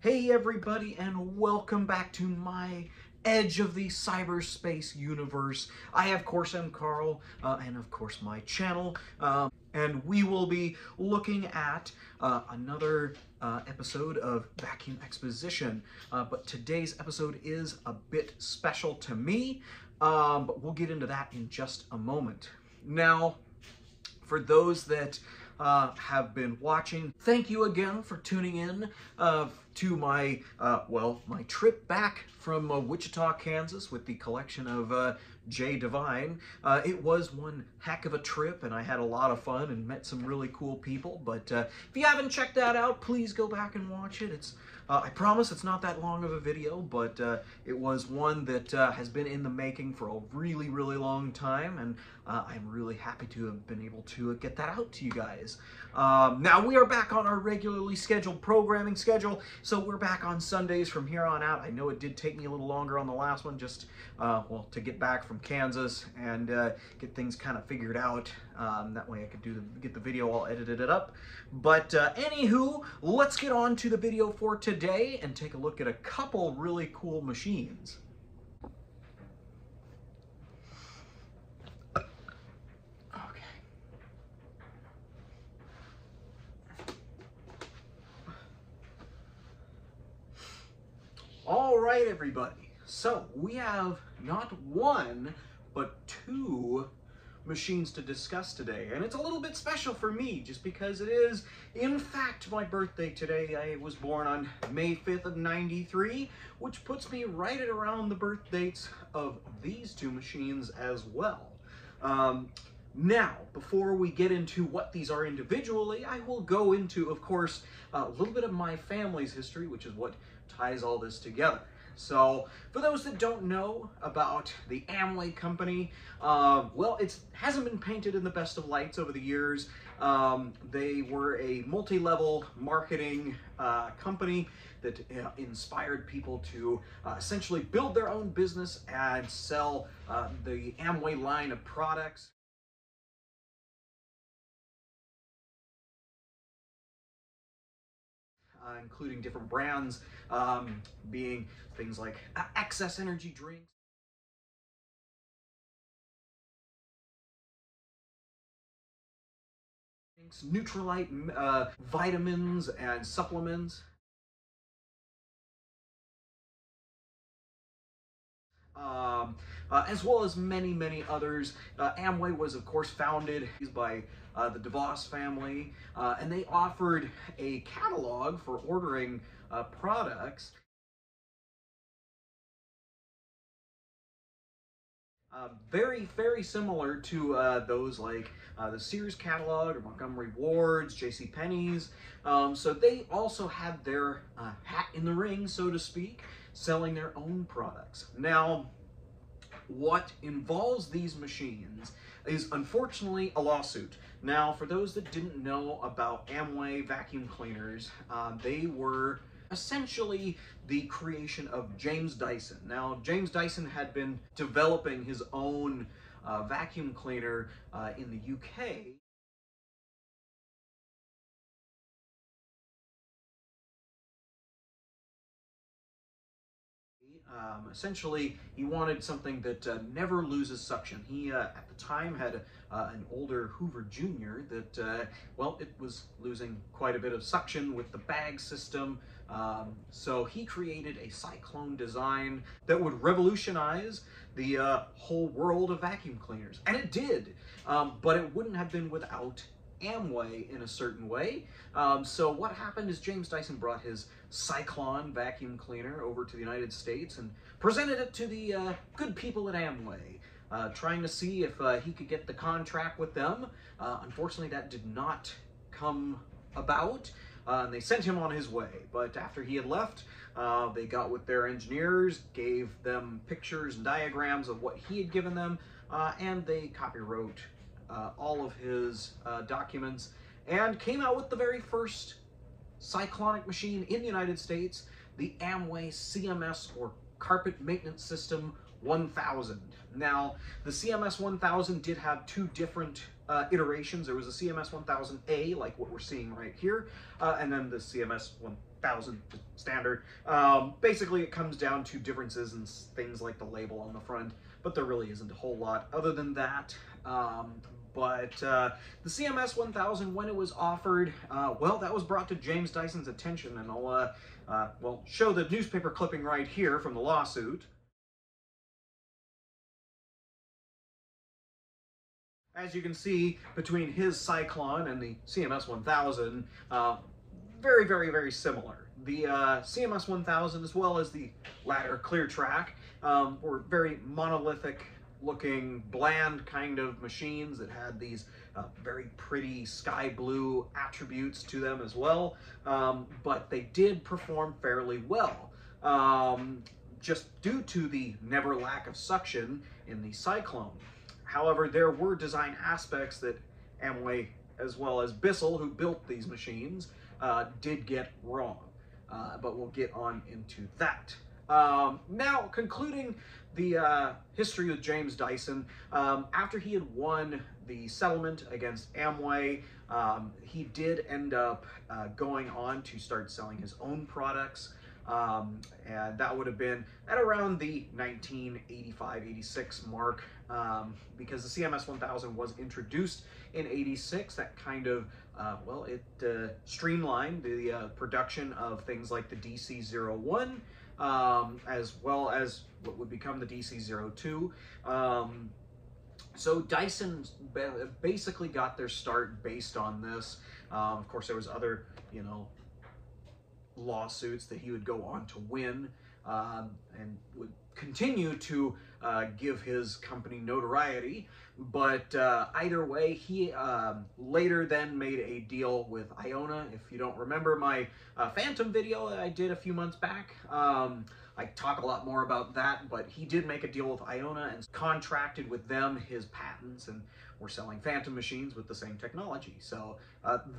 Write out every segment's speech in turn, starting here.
Hey everybody, and welcome back to my edge of the cyberspace universe. I, of course, am Carl, and of course my channel, and we will be looking at another episode of Vacuum Exposition. But today's episode is a bit special to me, but we'll get into that in just a moment. Now, for those that have been watching, thank you again for tuning in to my, my trip back from Wichita, Kansas with the collection of Jay Divine. It was one heck of a trip, and I had a lot of fun and met some really cool people. But if you haven't checked that out, please go back and watch it. It's I promise it's not that long of a video, but it was one that has been in the making for a really, really long time, and I'm really happy to have been able to get that out to you guys. Now we are back on our regularly scheduled programming schedule, so we're back on Sundays from here on out. I know it did take me a little longer on the last one, just to get back from Kansas and get things kind of figured out. That way I could get the video all edited up. But anywho, let's get on to the video for today and take a look at a couple really cool machines. All right, everybody. So we have not one, but two machines to discuss today. And it's a little bit special for me just because it is, in fact, my birthday today. I was born on May 5th of '93, which puts me right at around the birth dates of these two machines as well. Now, before we get into what these are individually, I will go into, of course, a little bit of my family's history, which is what ties all this together. So, for those that don't know about the Amway company, well, it hasn't been painted in the best of lights over the years. They were a multi-level marketing company that inspired people to essentially build their own business and sell the Amway line of products. Including different brands, being things like excess energy drinks, Neutralite vitamins and supplements. As well as many, many others. Amway was, of course, founded by the DeVos family, and they offered a catalog for ordering products. Very, very similar to those like the Sears catalog or Montgomery Ward's, JCPenney's. So they also had their hat in the ring, so to speak, selling their own products. Now, what involves these machines is unfortunately a lawsuit. Now, for those that didn't know about Amway vacuum cleaners, they were essentially the creation of James Dyson. Now, James Dyson had been developing his own vacuum cleaner in the UK. Essentially, he wanted something that never loses suction. He, at the time, had an older Hoover Jr. that, well, it was losing quite a bit of suction with the bag system. So he created a cyclone design that would revolutionize the whole world of vacuum cleaners. And it did, but it wouldn't have been without Amway in a certain way. So what happened is James Dyson brought his Cyclone vacuum cleaner over to the United States and presented it to the good people at Amway, trying to see if he could get the contract with them. Unfortunately, that did not come about, and they sent him on his way. But after he had left, they got with their engineers, gave them pictures and diagrams of what he had given them, and they copywrote all of his documents and came out with the very first cyclonic machine in the United States, the Amway CMS, or Carpet Maintenance System 1000. Now, the CMS 1000 did have two different iterations. There was a CMS 1000A, like what we're seeing right here, and then the CMS 1000 standard. Basically, it comes down to differences in things like the label on the front, but there really isn't a whole lot other than that. The CMS 1000, when it was offered, well, that was brought to James Dyson's attention, and I'll well, show the newspaper clipping right here from the lawsuit. As you can see, between his Cyclone and the CMS 1000, very, very, very similar. The CMS 1000, as well as the latter Cleartrak, were very monolithic looking, bland kind of machines that had these very pretty sky blue attributes to them as well, but they did perform fairly well, just due to the never lack of suction in the Cyclone. However, there were design aspects that Amway, as well as Bissell, who built these machines, did get wrong, but we'll get on into that. Now, concluding the history with James Dyson, after he had won the settlement against Amway, he did end up going on to start selling his own products, and that would have been at around the 1985-86 mark, because the CMS 1000 was introduced in 86. That kind of, well, it streamlined the production of things like the DC-01, as well as what would become the DC-02. So Dyson basically got their start based on this. Of course, there was other, you know, lawsuits that he would go on to win, and would continue to give his company notoriety. But either way, he later then made a deal with Iona. If you don't remember my Phantom video that I did a few months back, I talk a lot more about that, but he did make a deal with Iona and contracted with them his patents, and we're selling Phantom machines with the same technology. So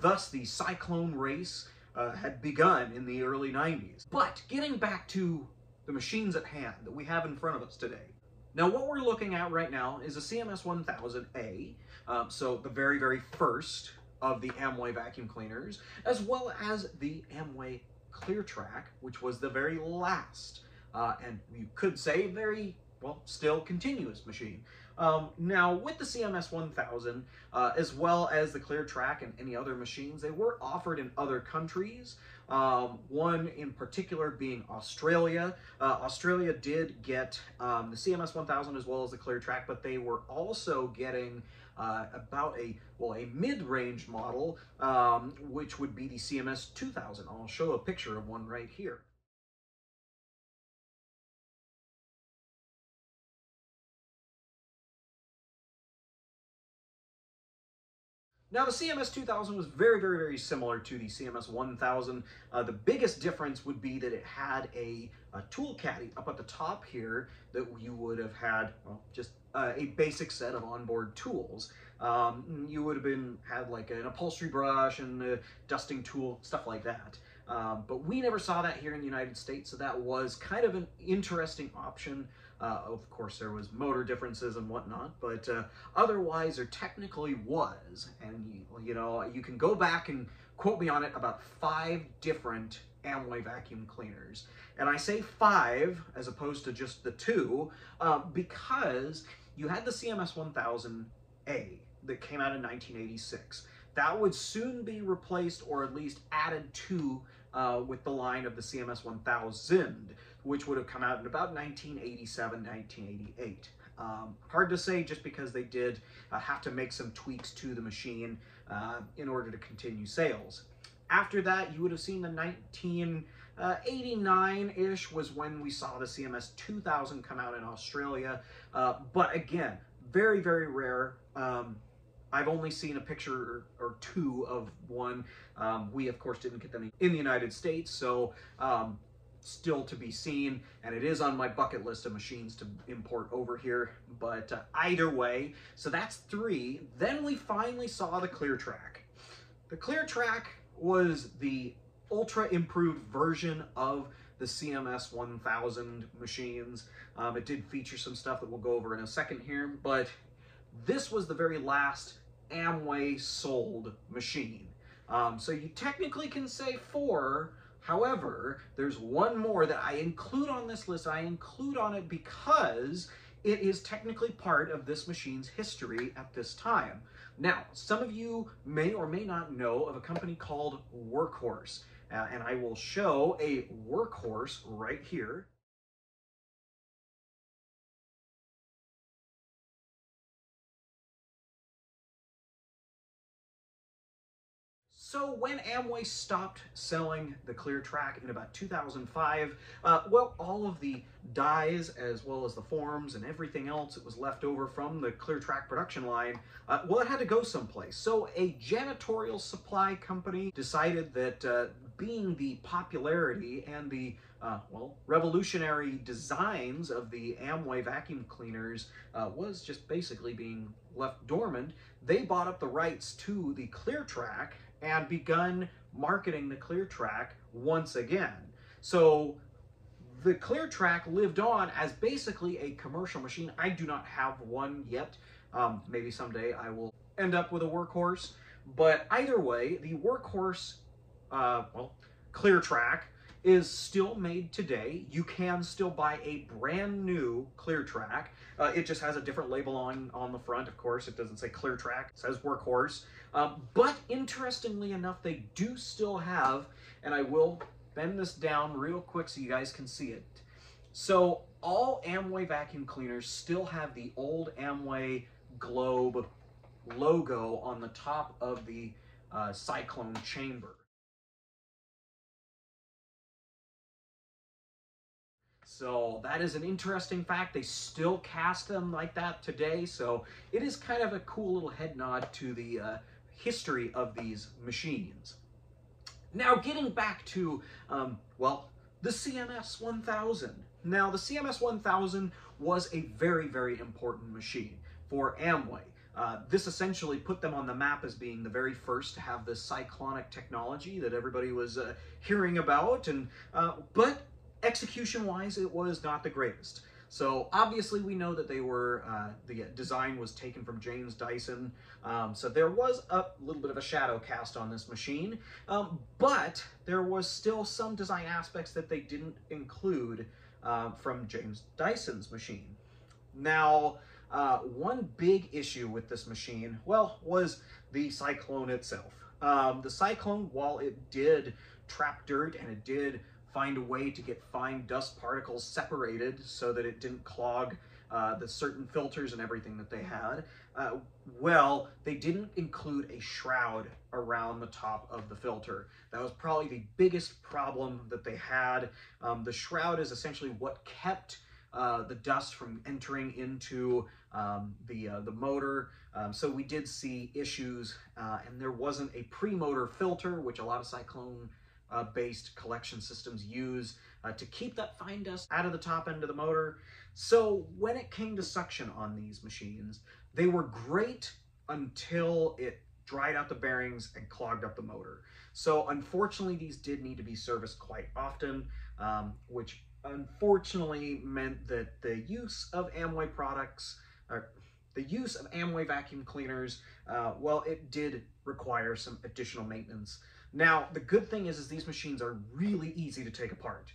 thus the Cyclone race had begun in the early 90s. But getting back to the machines at hand that we have in front of us today. Now, what we're looking at right now is a CMS 1000A, so the very, very first of the Amway vacuum cleaners, as well as the Amway Cleartrak, which was the very last, and you could say very, well, still continuous machine. Now, with the CMS 1000, as well as the Cleartrak and any other machines, they were offered in other countries. One in particular being Australia. Australia did get the CMS 1000 as well as the Cleartrak, but they were also getting about a mid-range model, which would be the CMS 2000. I'll show a picture of one right here. Now, the CMS 2000 was very, very, very similar to the CMS 1000. The biggest difference would be that it had a tool caddy up at the top here that you would have had, well, just a basic set of onboard tools. You would have had like an upholstery brush and a dusting tool, stuff like that. But we never saw that here in the United States, so that was kind of an interesting option. Of course, there was motor differences and whatnot, but otherwise there technically was. And, you know, you can go back and quote me on it, about 5 different Amway vacuum cleaners. And I say 5 as opposed to just the 2 because you had the CMS 1000A that came out in 1986. That would soon be replaced, or at least added to, with the line of the CMS 1000, which would have come out in about 1987, 1988. Hard to say, just because they did have to make some tweaks to the machine in order to continue sales. After that, you would have seen the 1989-ish was when we saw the CMS 2000 come out in Australia. But again, very, very rare. I've only seen a picture or 2 of one. We, of course, didn't get them in the United States, so still to be seen, and it is on my bucket list of machines to import over here. But either way, so that's 3. Then we finally saw the Cleartrak. The Cleartrak was the ultra improved version of the CMS 1000 machines. It did feature some stuff that we'll go over in a second here, but this was the very last Amway sold machine. So you technically can say 4. However, there's one more that I include on this list. I include on it because it is technically part of this machine's history at this time. Now, some of you may or may not know of a company called Workhorse, and I will show a Workhorse right here. So when Amway stopped selling the Cleartrak in about 2005, well, all of the dies as well as the forms and everything else that was left over from the Cleartrak production line, well, it had to go someplace. So a janitorial supply company decided that being the popularity and the well, revolutionary designs of the Amway vacuum cleaners was just basically being left dormant, they bought up the rights to the Cleartrak and begun marketing the Cleartrak once again. So the Cleartrak lived on as basically a commercial machine. I do not have one yet. Maybe someday I will end up with a Workhorse. But either way, the Workhorse, well, Cleartrak is still made today. You can still buy a brand new Cleartrak. It just has a different label on the front, of course. It doesn't say Cleartrak, it says Workhorse. But interestingly enough, they do still have, and I will bend this down real quick so you guys can see it. So all Amway vacuum cleaners still have the old Amway globe logo on the top of the cyclone chamber. So that is an interesting fact. They still cast them like that today. So it is kind of a cool little head nod to the history of these machines. Now getting back to, well, the CMS 1000. Now the CMS 1000 was a very, very important machine for Amway. This essentially put them on the map as being the very first to have this cyclonic technology that everybody was hearing about. And but execution-wise, it was not the greatest. So obviously we know that they were, the design was taken from James Dyson, so there was a little bit of a shadow cast on this machine, but there was still some design aspects that they didn't include from James Dyson's machine. Now, one big issue with this machine, well, was the Cyclone itself. The Cyclone, while it did trap dirt and it did find a way to get fine dust particles separated so that it didn't clog the certain filters and everything that they had, well, they didn't include a shroud around the top of the filter. That was probably the biggest problem that they had. The shroud is essentially what kept the dust from entering into the motor. So we did see issues, and there wasn't a pre-motor filter, which a lot of Cyclone based collection systems use to keep that fine dust out of the top end of the motor. So when it came to suction on these machines, they were great until it dried out the bearings and clogged up the motor. So unfortunately, these did need to be serviced quite often, which unfortunately meant that the use of Amway products, or the use of Amway vacuum cleaners, well, it did require some additional maintenance. Now, the good thing is these machines are really easy to take apart.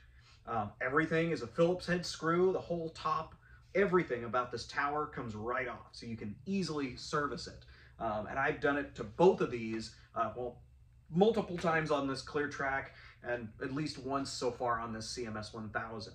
Everything is a Phillips head screw, the whole top, everything about this tower comes right off, so you can easily service it. And I've done it to both of these, well, multiple times on this Cleartrak, and at least once so far on this CMS 1000.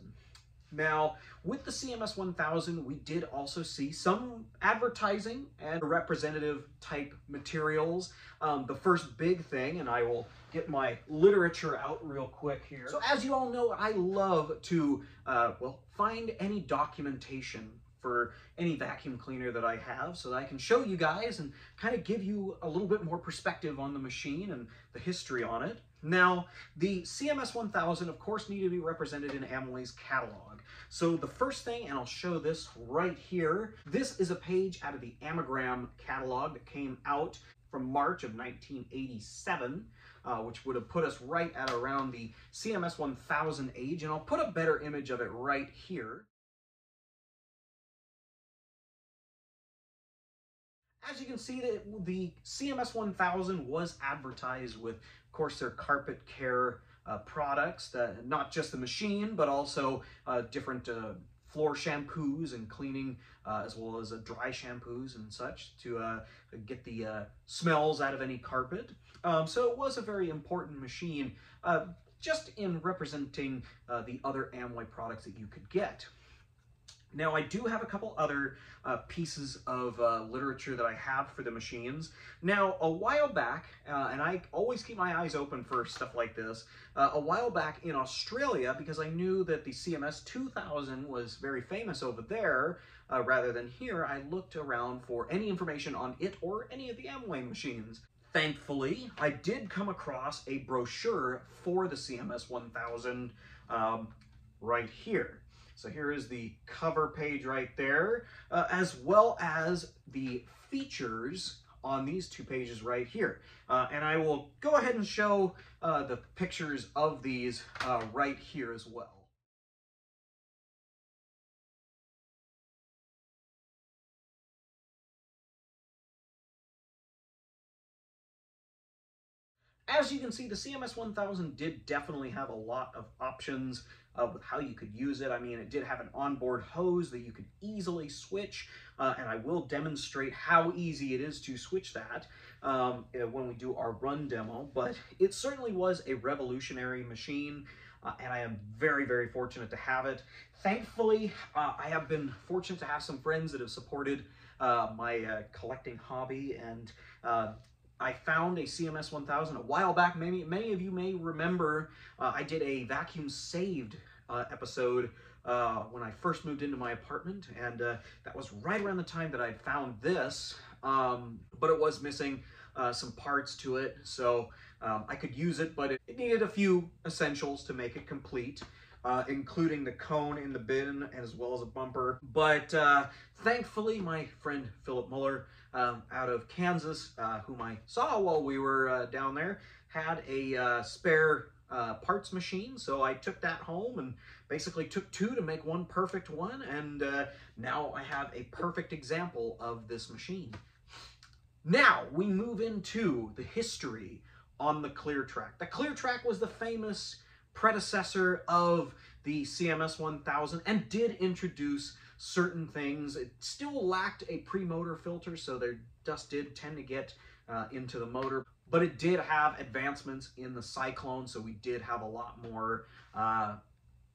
Now, with the CMS 1000, we did also see some advertising and representative type materials. The first big thing, and I will get my literature out real quick here. So as you all know, I love to, well, find any documentation for any vacuum cleaner that I have so that I can show you guys and kind of give you a little bit more perspective on the machine and the history on it. Now, the CMS 1000, of course, needed to be represented in Amway's catalog. So the first thing, and I'll show this right here, this is a page out of the Anagram catalog that came out from March of 1987, which would have put us right at around the CMS 1000 age, and I'll put a better image of it right here. As you can see, the CMS 1000 was advertised with, of course, their carpet care products, not just the machine, but also different floor shampoos and cleaning, as well as dry shampoos and such to get the smells out of any carpet. So it was a very important machine, just in representing the other Amway products that you could get. Now, I do have a couple other pieces of literature that I have for the machines. Now, a while back, and I always keep my eyes open for stuff like this, a while back in Australia, because I knew that the CMS 2000 was very famous over there, rather than here, I looked around for any information on it or any of the Amway machines. Thankfully, I did come across a brochure for the CMS 1000 right here. So here is the cover page right there, as well as the features on these two pages right here. And I will go ahead and show the pictures of these right here as well. As you can see, the CMS 1000 did definitely have a lot of options with how you could use it. I mean, it did have an onboard hose that you could easily switch, and I will demonstrate how easy it is to switch that when we do our run demo, but it certainly was a revolutionary machine, and I am very, very fortunate to have it. Thankfully, I have been fortunate to have some friends that have supported my collecting hobby, and I found a CMS 1000 a while back. Many of you may remember I did a vacuum saved episode when I first moved into my apartment, and that was right around the time that I found this, but it was missing some parts to it, so I could use it, but it needed a few essentials to make it complete. Including the cone in the bin as well as a bumper. But thankfully, my friend Philip Muller out of Kansas, whom I saw while we were down there, had a spare parts machine. So I took that home and basically took two to make one perfect one. And now I have a perfect example of this machine. Now we move into the history on the Cleartrak. The Cleartrak was the famous predecessor of the CMS 1000 and did introduce certain things. It still lacked a pre-motor filter, so their dust did tend to get into the motor, but it did have advancements in the cyclone, so we did have a lot more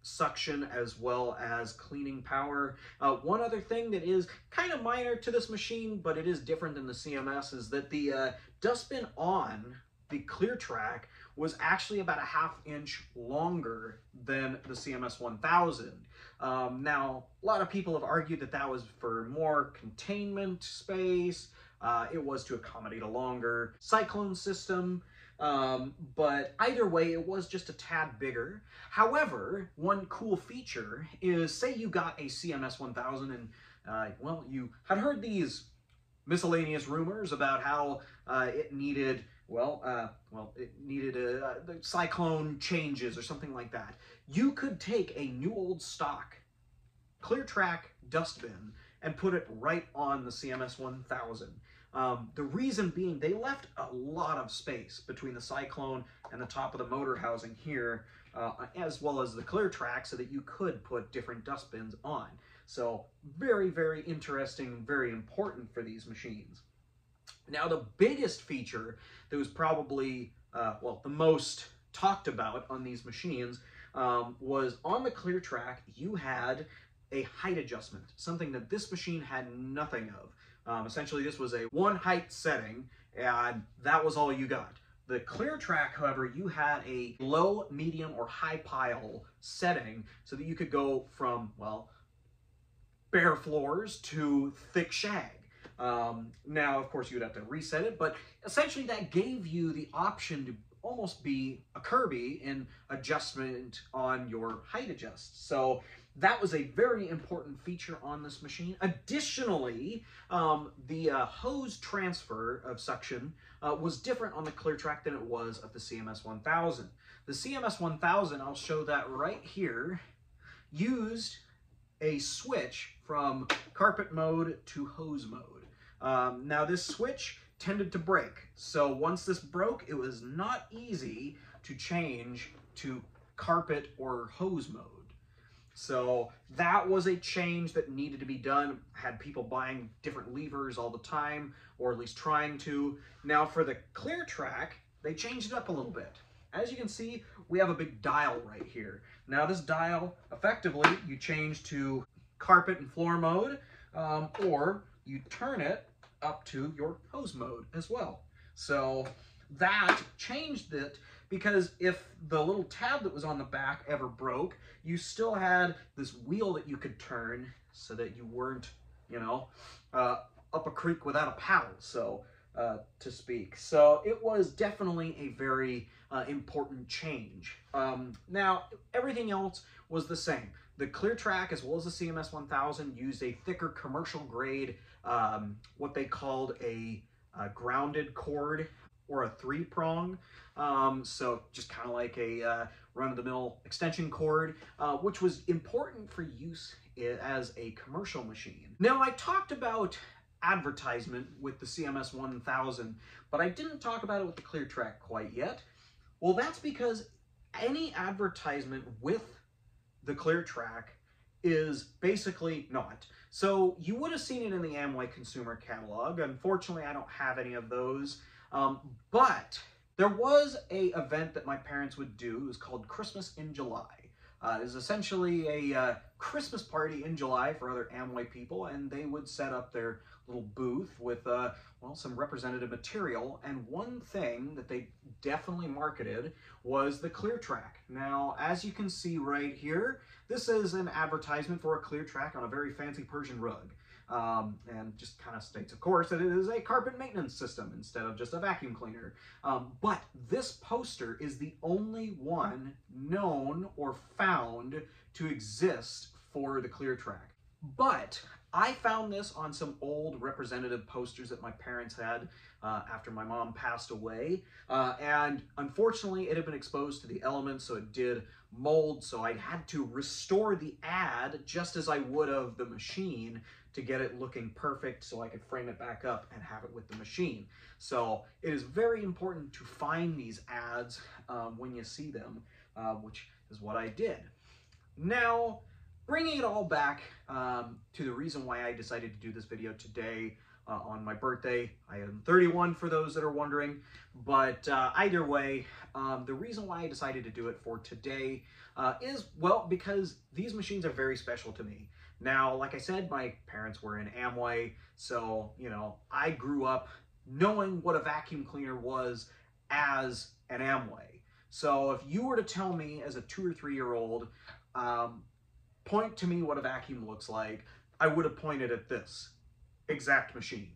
suction as well as cleaning power. One other thing that is kind of minor to this machine, but it is different than the CMS, is that the dustbin on the Cleartrak was actually about a ½ inch longer than the CMS 1000. Now, a lot of people have argued that that was for more containment space. It was to accommodate a longer cyclone system. But either way, it was just a tad bigger. However, one cool feature is, say you got a CMS 1000 and, well, you had heard these miscellaneous rumors about how it needed it needed the cyclone changes or something like that. You could take a new old stock Cleartrak dustbin and put it right on the CMS 1000. The reason being, they left a lot of space between the cyclone and the top of the motor housing here, as well as the Cleartrak, so that you could put different dustbins on. So very, very interesting, very important for these machines. Now, the biggest feature that was probably, the most talked about on these machines was on the Cleartrak, you had a height adjustment, something that this machine had nothing of. Essentially, this was a one height setting, and that was all you got. The Cleartrak, however, you had a low, medium, or high pile setting so that you could go from, well, bare floors to thick shag. Now, of course, you would have to reset it, but essentially that gave you the option to almost be a Kirby in adjustment on your height adjust. So that was a very important feature on this machine. Additionally, the hose transfer of suction was different on the Cleartrak than it was of the CMS 1000. The CMS 1000, I'll show that right here, used a switch from carpet mode to hose mode. Now this switch tended to break, so once this broke, it was not easy to change to carpet or hose mode. So that was a change that needed to be done. Had people buying different levers all the time, or at least trying to. Now for the Cleartrak, they changed it up a little bit. As you can see, we have a big dial right here. Now this dial, effectively, you change to carpet and floor mode, or you turn it up to your hose mode as well. So that changed it, because if the little tab that was on the back ever broke, you still had this wheel that you could turn so that you weren't, you know, up a creek without a paddle, so to speak. So it was definitely a very important change. Now, everything else was the same. The Cleartrak, as well as the CMS 1000, used a thicker commercial grade, what they called a grounded cord, or a 3-prong. So just kind of like a run-of-the-mill extension cord, which was important for use as a commercial machine. Now, I talked about advertisement with the CMS 1000, but I didn't talk about it with the Cleartrak quite yet. Well, that's because any advertisement with the Cleartrak is basically not. So you would have seen it in the Amway consumer catalog. Unfortunately, I don't have any of those. But there was a event that my parents would do. It was called Christmas in July. It was essentially a Christmas party in July for other Amway people, and they would set up their little booth with well, some representative material. And one thing that they definitely marketed was the Cleartrak. Now, as you can see right here, this is an advertisement for a Cleartrak on a very fancy Persian rug. And just kind of states, of course, that it is a carpet maintenance system instead of just a vacuum cleaner. But this poster is the only one known or found to exist for the Cleartrak. But I found this on some old representative posters that my parents had after my mom passed away. And unfortunately, it had been exposed to the elements, so it did mold. So I had to restore the ad just as I would of the machine to get it looking perfect so I could frame it back up and have it with the machine. So it is very important to find these ads when you see them, which is what I did. Now, bringing it all back to the reason why I decided to do this video today on my birthday. I am 31 for those that are wondering, but either way, the reason why I decided to do it for today is, well, because these machines are very special to me. Now, like I said, my parents were in Amway, so, you know, I grew up knowing what a vacuum cleaner was as an Amway. So if you were to tell me as a 2 or 3 year old, point to me what a vacuum looks like, I would have pointed at this exact machine.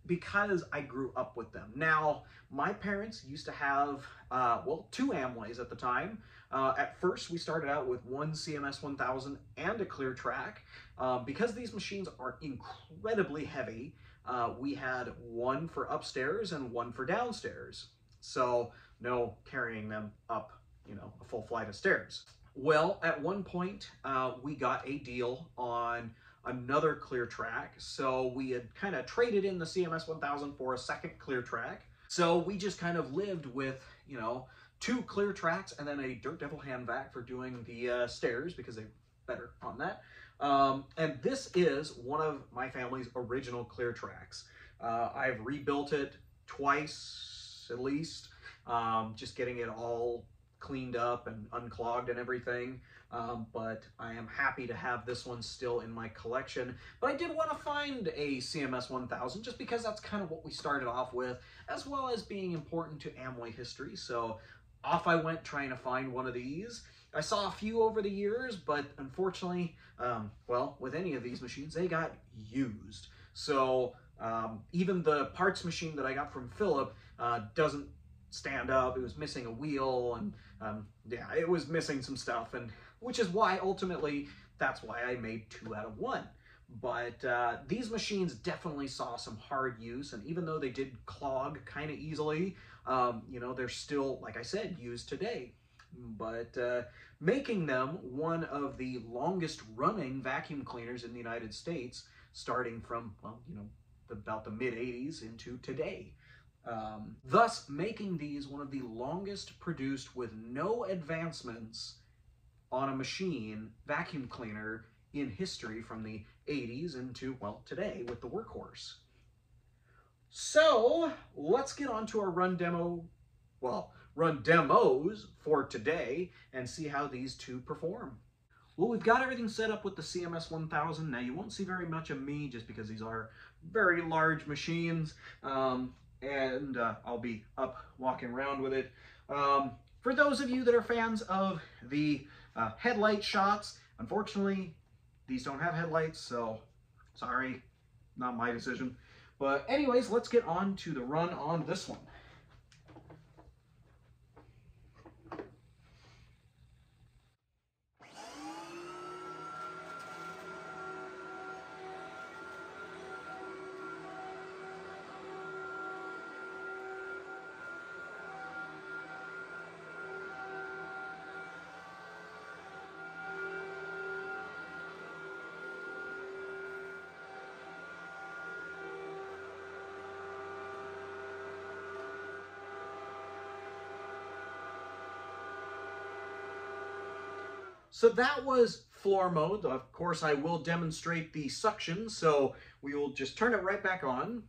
Because I grew up with them. Now, my parents used to have, well, 2 Amways at the time. At first, we started out with one CMS 1000 and a Cleartrak. Because these machines are incredibly heavy, we had one for upstairs and one for downstairs. So, no carrying them up, you know, a full flight of stairs. Well, at one point, we got a deal on another Cleartrak, so we had kind of traded in the CMS 1000 for a second Cleartrak. So we just kind of lived with, you know, 2 Cleartraks and then a Dirt Devil hand vac for doing the stairs because they're better on that. And this is one of my family's original Cleartraks. I've rebuilt it twice at least, just getting it all cleaned up and unclogged and everything. But I am happy to have this one still in my collection. But I did want to find a CMS 1000 just because that's kind of what we started off with, as well as being important to Amway history. So off I went trying to find one of these. I saw a few over the years, but unfortunately, well, with any of these machines, they got used. So even the parts machine that I got from Philip doesn't stand up. It was missing a wheel, and yeah, it was missing some stuff, and which is why ultimately that's why I made 2 out of 1. But these machines definitely saw some hard use, and even though they did clog kind of easily, you know, they're still, like I said, used today. But making them one of the longest running vacuum cleaners in the United States, starting from, well, you know, about the mid-80s into today. thus making these one of the longest produced with no advancements on a machine vacuum cleaner in history from the 80s into, well, today with the workhorse. So let's get on to our run demos for today and see how these two perform. Well, we've got everything set up with the CMS 1000. Now you won't see very much of me just because these are very large machines, and I'll be up walking around with it. For those of you that are fans of the headlight shots, unfortunately these don't have headlights, so sorry, not my decision. But anyways, let's get on to the run on this one. So that was floor mode. Of course, I will demonstrate the suction, so we will just turn it right back on.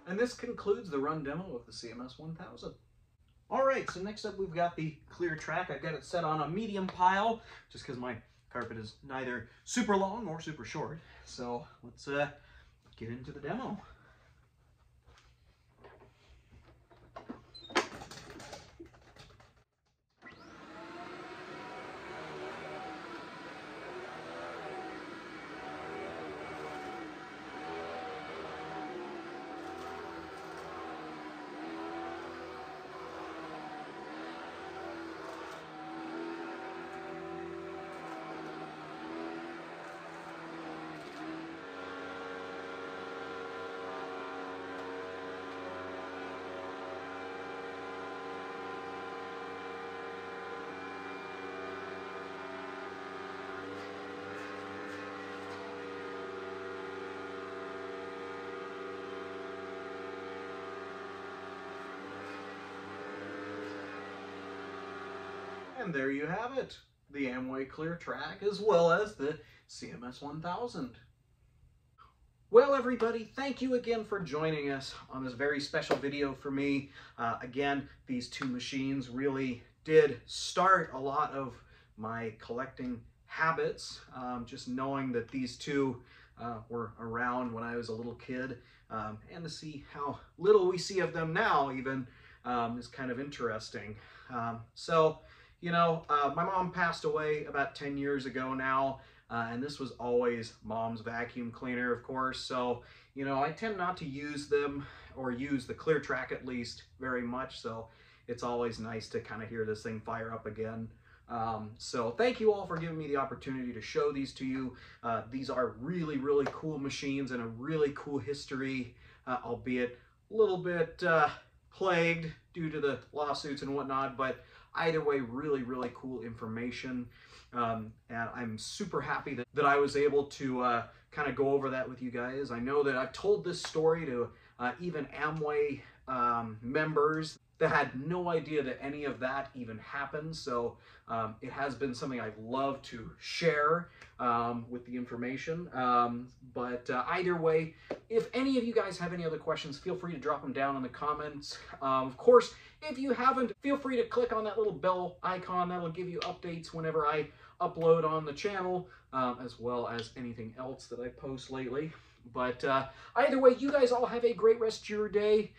And this concludes the run demo of the CMS 1000. All right, so next up we've got the Cleartrak. I've got it set on a medium pile just because my carpet is neither super long or super short. So let's get into the demo. And there you have it, the Amway Cleartrak as well as the CMS 1000. Well, everybody, thank you again for joining us on this very special video for me. Again, these two machines really did start a lot of my collecting habits, just knowing that these two were around when I was a little kid, and to see how little we see of them now even is kind of interesting. So, you know, my mom passed away about 10 years ago now, and this was always Mom's vacuum cleaner, of course. So, you know, I tend not to use them, or use the Cleartrak at least, very much. So it's always nice to kind of hear this thing fire up again. So thank you all for giving me the opportunity to show these to you. These are really, really cool machines and a really cool history, albeit a little bit plagued due to the lawsuits and whatnot, but either way, really, really cool information. And I'm super happy that I was able to kind of go over that with you guys. I know that I've told this story to even Amway members that had no idea that any of that even happened. So it has been something I've loved to share with the information. But either way, if any of you guys have any other questions, feel free to drop them down in the comments. Of course, if you haven't, feel free to click on that little bell icon. That'll give you updates whenever I upload on the channel, as well as anything else that I post lately. But either way, you guys all have a great rest of your day,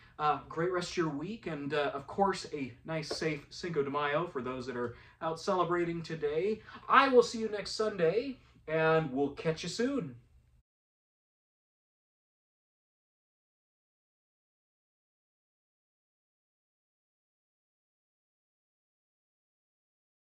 great rest of your week, and of course, a nice, safe Cinco de Mayo for those that are out celebrating today. I will see you next Sunday, and we'll catch you soon.